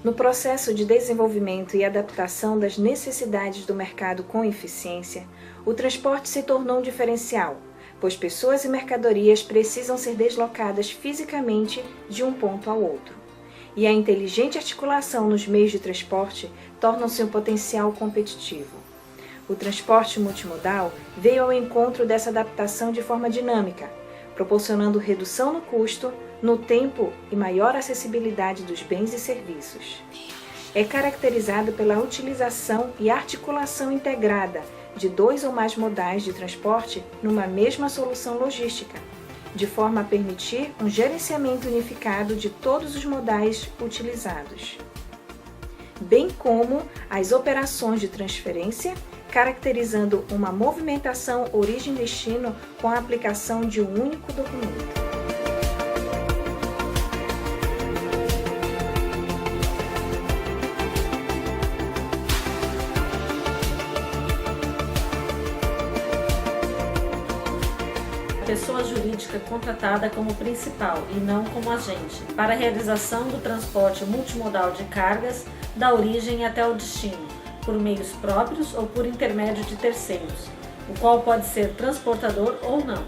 No processo de desenvolvimento e adaptação das necessidades do mercado com eficiência, o transporte se tornou um diferencial, pois pessoas e mercadorias precisam ser deslocadas fisicamente de um ponto ao outro. E a inteligente articulação nos meios de transporte torna-se um potencial competitivo. O transporte multimodal veio ao encontro dessa adaptação de forma dinâmica, proporcionando redução no custo, no tempo e maior acessibilidade dos bens e serviços. É caracterizado pela utilização e articulação integrada de 2 ou mais modais de transporte numa mesma solução logística, de forma a permitir um gerenciamento unificado de todos os modais utilizados, bem como as operações de transferência, caracterizando uma movimentação origem-destino com a aplicação de um único documento. Pessoa jurídica contratada como principal e não como agente, para a realização do transporte multimodal de cargas da origem até o destino, por meios próprios ou por intermédio de terceiros, o qual pode ser transportador ou não.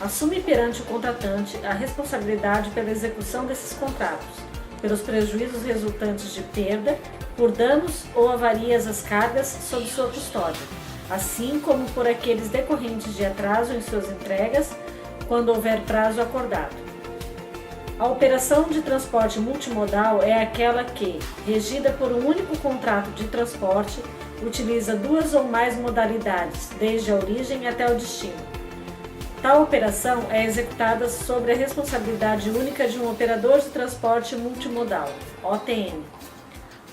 Assume perante o contratante a responsabilidade pela execução desses contratos, pelos prejuízos resultantes de perda, por danos ou avarias às cargas sob sua custódia, assim como por aqueles decorrentes de atraso em suas entregas, quando houver prazo acordado. A operação de transporte multimodal é aquela que, regida por um único contrato de transporte, utiliza 2 ou mais modalidades, desde a origem até o destino. Tal operação é executada sob a responsabilidade única de um operador de transporte multimodal, OTM.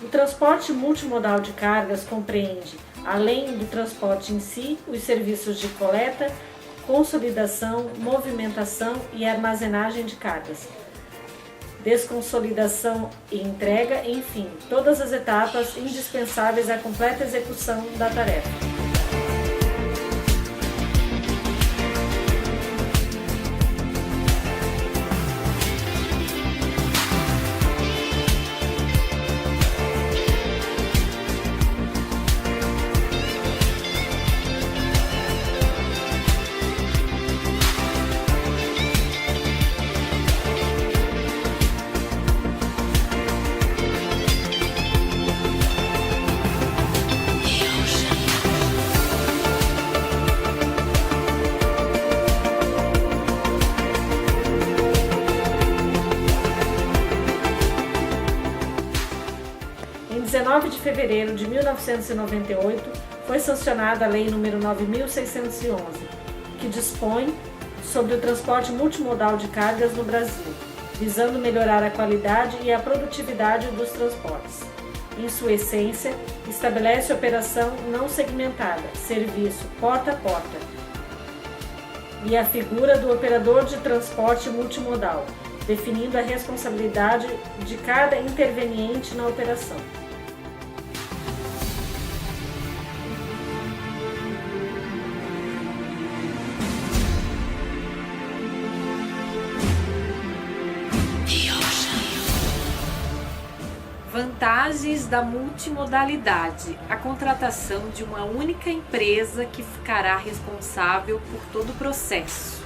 O transporte multimodal de cargas compreende, além do transporte em si, os serviços de coleta, consolidação, movimentação e armazenagem de cargas, desconsolidação e entrega, enfim, todas as etapas indispensáveis à completa execução da tarefa. Em 19 de fevereiro de 1998, foi sancionada a Lei nº 9.611, que dispõe sobre o transporte multimodal de cargas no Brasil, visando melhorar a qualidade e a produtividade dos transportes. Em sua essência, estabelece operação não segmentada, serviço porta a porta, e a figura do operador de transporte multimodal, definindo a responsabilidade de cada interveniente na operação. Vantagens da multimodalidade: a contratação de uma única empresa que ficará responsável por todo o processo,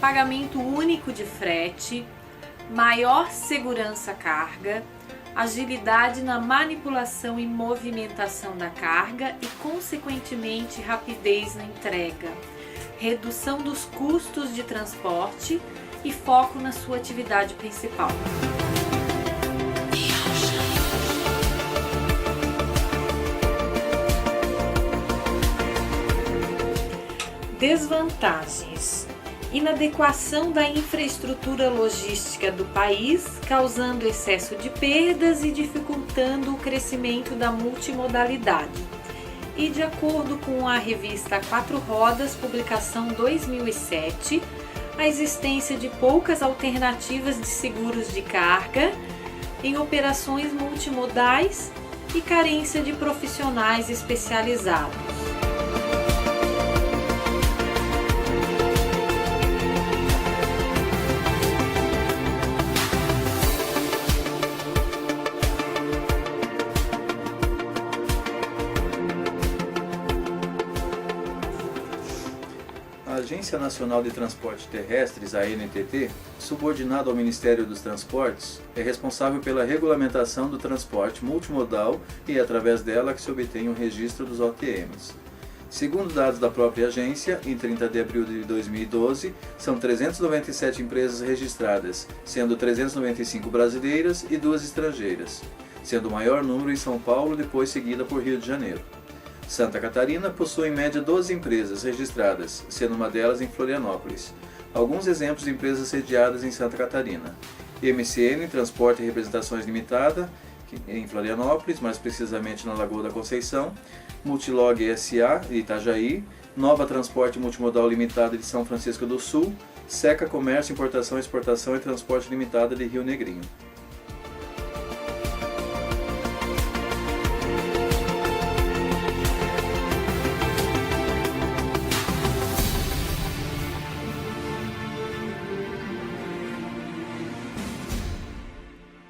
pagamento único de frete, maior segurança carga, agilidade na manipulação e movimentação da carga e, consequentemente, rapidez na entrega, redução dos custos de transporte e foco na sua atividade principal. Desvantagens: inadequação da infraestrutura logística do país, causando excesso de perdas e dificultando o crescimento da multimodalidade. E de acordo com a revista Quatro Rodas, publicação 2007, a existência de poucas alternativas de seguros de carga em operações multimodais e carência de profissionais especializados. Agência Nacional de Transportes Terrestres, a ANTT, subordinada ao Ministério dos Transportes, é responsável pela regulamentação do transporte multimodal e é através dela que se obtém o registro dos OTMs. Segundo dados da própria agência, em 30 de abril de 2012, são 397 empresas registradas, sendo 395 brasileiras e 2 estrangeiras, sendo o maior número em São Paulo, depois seguida por Rio de Janeiro. Santa Catarina possui em média 12 empresas registradas, sendo uma delas em Florianópolis. Alguns exemplos de empresas sediadas em Santa Catarina: MCN, Transporte e Representações Limitada, em Florianópolis, mais precisamente na Lagoa da Conceição, Multilog SA, de Itajaí, Nova Transporte Multimodal Limitada de São Francisco do Sul, Seca Comércio, Importação, Exportação e Transporte Limitada de Rio Negrinho.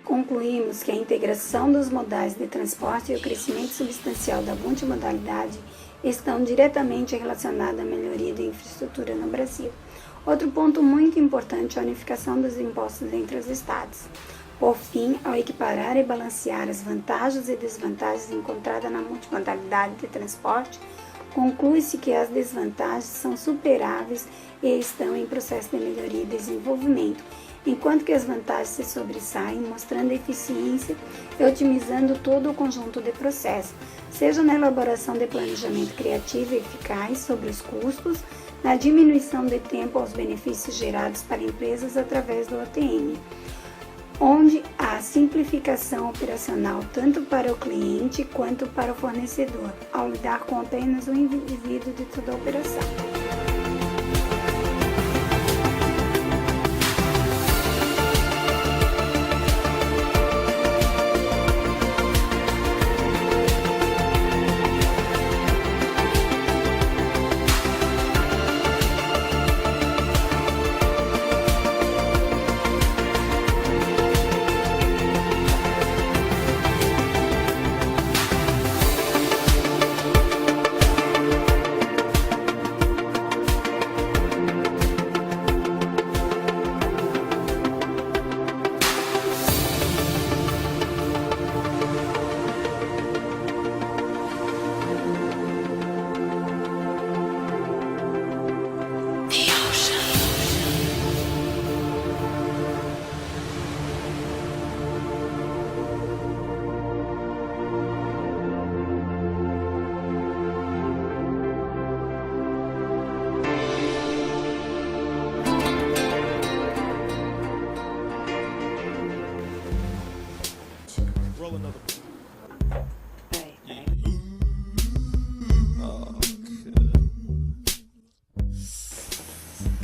Concluímos que a integração dos modais de transporte e o crescimento substancial da multimodalidade estão diretamente relacionados à melhoria da infraestrutura no Brasil. Outro ponto muito importante é a unificação dos impostos entre os estados. Por fim, ao equiparar e balancear as vantagens e desvantagens encontradas na multimodalidade de transporte, conclui-se que as desvantagens são superáveis e estão em processo de melhoria e desenvolvimento, enquanto que as vantagens se sobressaem, mostrando eficiência e otimizando todo o conjunto de processos, seja na elaboração de planejamento criativo e eficaz sobre os custos, na diminuição de tempo aos benefícios gerados para empresas através do OTM, onde há simplificação operacional tanto para o cliente quanto para o fornecedor, ao lidar com apenas um indivíduo de toda a operação.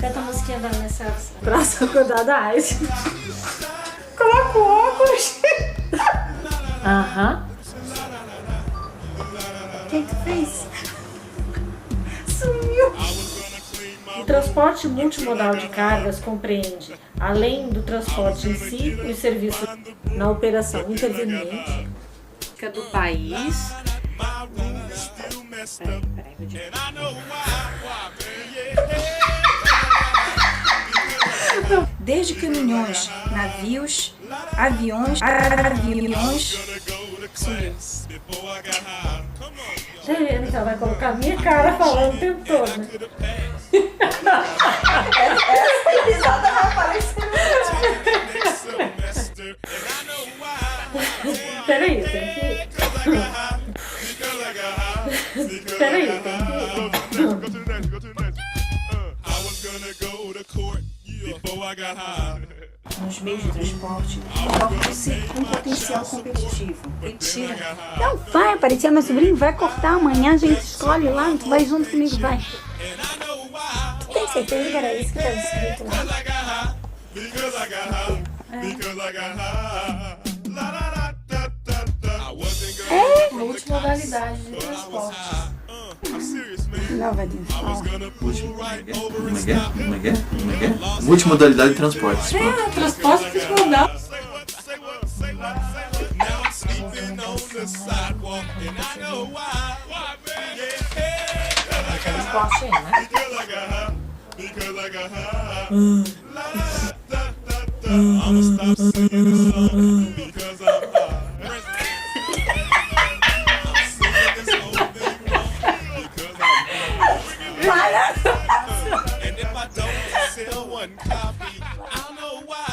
Canta a musiquinha da Vanessa pra cuidar da AIDS. Coloca o óculos. Aham. O que tu fez? Sumiu. O transporte multimodal de cargas compreende, além do transporte em si, os serviços na operação interveniente Do país. Peraí, Desde caminhões, navios, aviões. Tá vendo que ela vai colocar a minha cara falando o tempo todo, né? Essa risada vai aparecer. Peraí, tem que... Peraí, tem que... Nos meios de transporte, torna-se um potencial competitivo. Mentira. Não vai aparecer, meu sobrinho vai cortar amanhã, a gente escolhe lá, tu vai junto comigo, vai. Tem certeza que era isso que estava escrito lá? Multimodalidade de transporte. Não, Vadinho, fala. Multimodalidade de transportes. Transporte multimodal. Transporte, né? because I got high. I'ma stop singing this song because I'm high. I'm singing this whole thing wrong because I'm high. And if I don't sell one copy, I don't know why.